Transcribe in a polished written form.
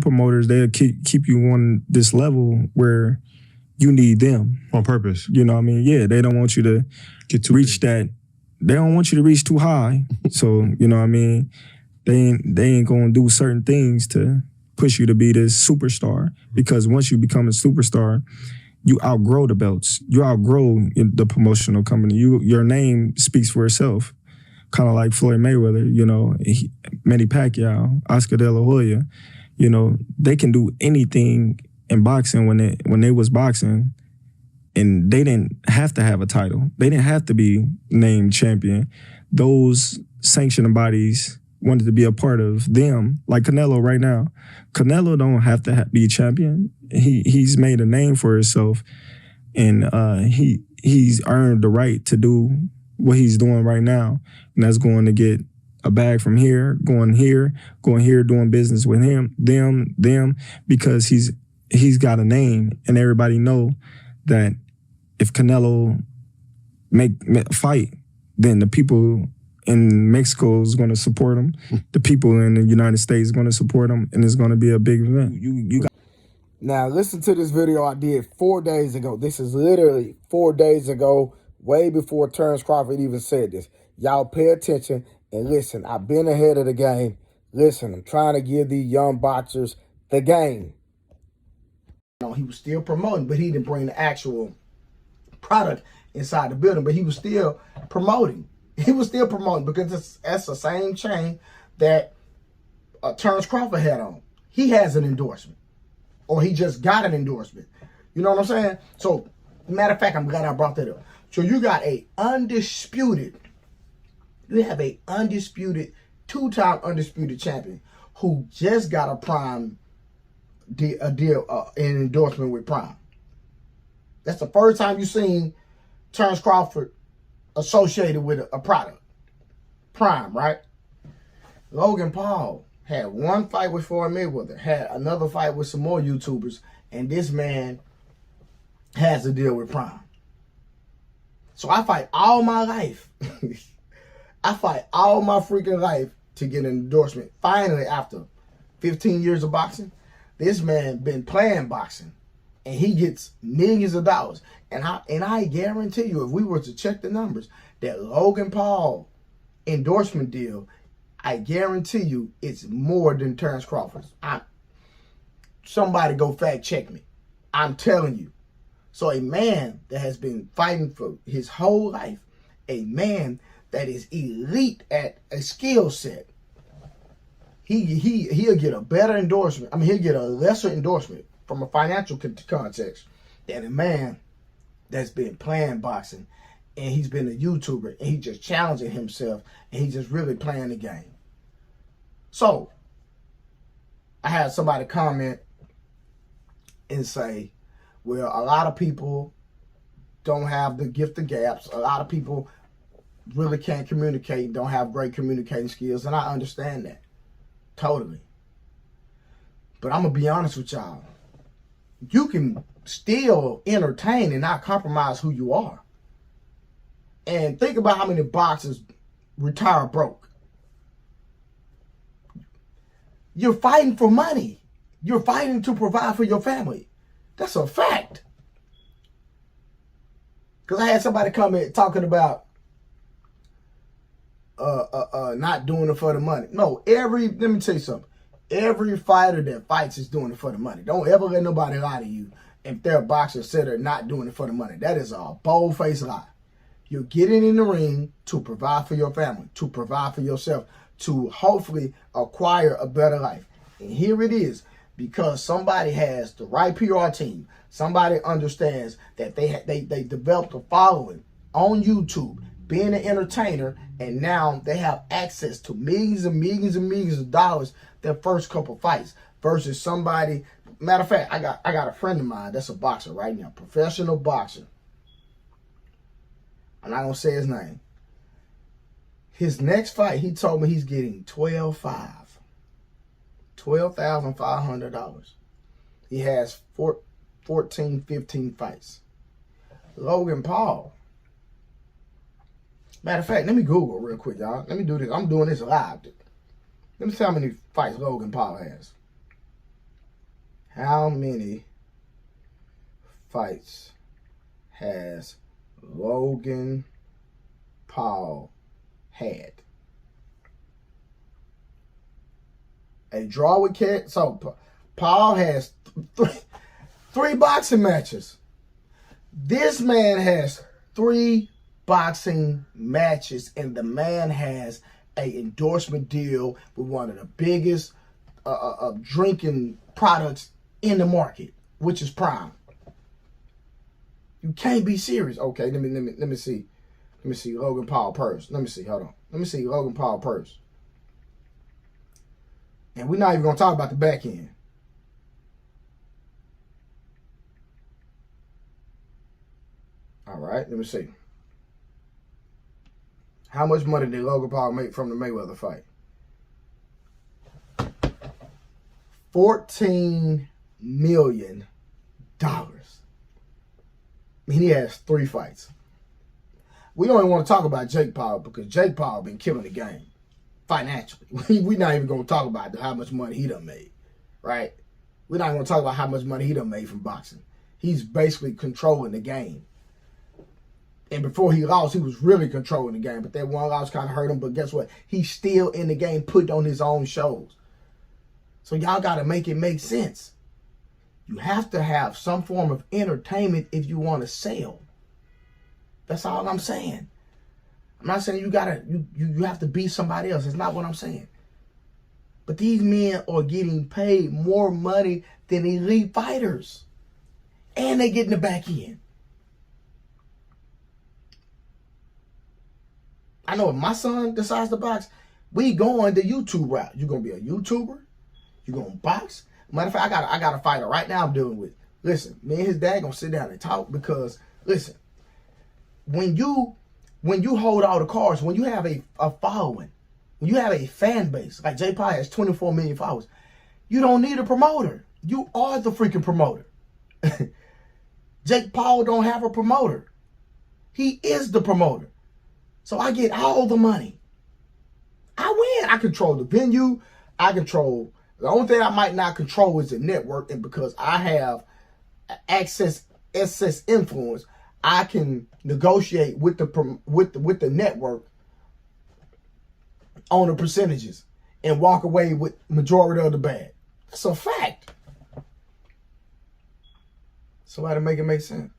Promoters, they'll keep you on this level where you need them on purpose. You know what I mean? Yeah, they don't want you to reach that. They don't want you to reach too high. So you know what I mean? They ain't gonna do certain things to push you to be this superstar, because once you become a superstar, you outgrow the belts. You outgrow the promotional company. Your name speaks for itself. Kind of like Floyd Mayweather, you know, Manny Pacquiao, Oscar De La Hoya. You know, they can do anything in boxing when they was boxing, and they didn't have to have a title. They didn't have to be named champion. Those sanctioning bodies wanted to be a part of them, like Canelo right now. Canelo don't have to be champion. He's made a name for himself, and he's earned the right to do what he's doing right now, and that's going to get a bag from here, going here, doing business with them, because he's got a name, and everybody know that if Canelo make fight, then the people in Mexico is going to support him. The people in the United States is going to support him, and it's going to be a big event. You got. Now listen to this video I did 4 days ago. This is literally 4 days ago, way before Terence Crawford even said this. Y'all pay attention and listen. I've been ahead of the game. Listen, I'm trying to give these young boxers the game. You know, he was still promoting, but he didn't bring the actual product inside the building, but he was still promoting. He was still promoting, because that's the same chain that Terence Crawford had on. He has an endorsement, or he just got an endorsement. You know what I'm saying? So, matter of fact, I'm glad I brought that up. So you got you have a undisputed, two-time undisputed champion who just got a Prime an endorsement with Prime. That's the first time you've seen Terence Crawford associated with a product. Prime, right? Logan Paul had one fight with Floyd Mayweather, had another fight with some more YouTubers, and this man has a deal with Prime. So I fight all my life. I fight all my freaking life to get an endorsement. Finally, after 15 years of boxing, this man been playing boxing, and he gets millions of dollars. And I guarantee you, if we were to check the numbers, that Logan Paul endorsement deal, I guarantee you it's more than Terence Crawford's. Somebody go fact check me. I'm telling you. So a man that has been fighting for his whole life, a man that is elite at a skill set, he'll get a better endorsement. I mean, he'll get a lesser endorsement from a financial context than a man that's been playing boxing, and he's been a YouTuber, and he's just challenging himself, and he's just really playing the game. So, I had somebody comment and say, well, a lot of people don't have the gift of gaps. A lot of people really can't communicate, don't have great communicating skills, and I understand that. Totally. But I'm going to be honest with y'all. You can still entertain and not compromise who you are. And think about how many boxers retire broke. You're fighting for money. You're fighting to provide for your family. That's a fact. Because I had somebody comment talking about not doing it for the money. No, let me tell you something. Every fighter that fights is doing it for the money. Don't ever let nobody lie to you if they're a boxer said they're not doing it for the money. That is a bold-faced lie. You're getting in the ring to provide for your family, to provide for yourself, to hopefully acquire a better life. And here it is, because somebody has the right PR team, somebody understands that they developed a following on YouTube, being an entertainer, and now they have access to millions and millions and millions of dollars their first couple fights, versus somebody. Matter of fact, I got a friend of mine that's a boxer right now, professional boxer. I'm not gonna say his name. His next fight, he told me he's getting $12,500. He has 14, 15 fights. Logan Paul. Matter of fact, let me Google real quick, y'all. Let me do this. I'm doing this live. Let me see how many fights Logan Paul has. How many fights has Logan Paul had? A draw with Cat. So Paul has three boxing matches. This man has 3 boxing matches, and the man has an endorsement deal with one of the biggest drinking products in the market, which is Prime. You can't be serious. Okay, let me see. Let me see Logan Paul purse. Let me see. Hold on. Let me see Logan Paul purse. And we're not even gonna talk about the back end. All right, let me see. How much money did Logan Paul make from the Mayweather fight? $14 million. I mean, he has 3 fights. We don't even want to talk about Jake Paul because Jake Paul been killing the game financially. We're not even going to talk about how much money he done made, right? We're not going to talk about how much money he done made from boxing. He's basically controlling the game. And before he lost, he was really controlling the game. But that one loss kind of hurt him. But guess what? He's still in the game, putting on his own shows. So y'all got to make it make sense. You have to have some form of entertainment if you want to sell. That's all I'm saying. I'm not saying you have to be somebody else. That's not what I'm saying. But these men are getting paid more money than elite fighters. And they get in the back end. I know if my son decides to box, we going the YouTube route. You're going to be a YouTuber. You're going to box. Matter of fact, I got a fighter right now I'm dealing with. Listen, me and his dad going to sit down and talk because, listen, when you hold all the cards, when you have a following, when you have a fan base, like Jay Paul has 24 million followers, you don't need a promoter. You are the freaking promoter. Jake Paul don't have a promoter. He is the promoter. So I get all the money. I win. I control the venue. The only thing I might not control is the network, and because I have access influence, I can negotiate with the network on the percentages and walk away with majority of the bag. That's a fact. Somebody make it make sense.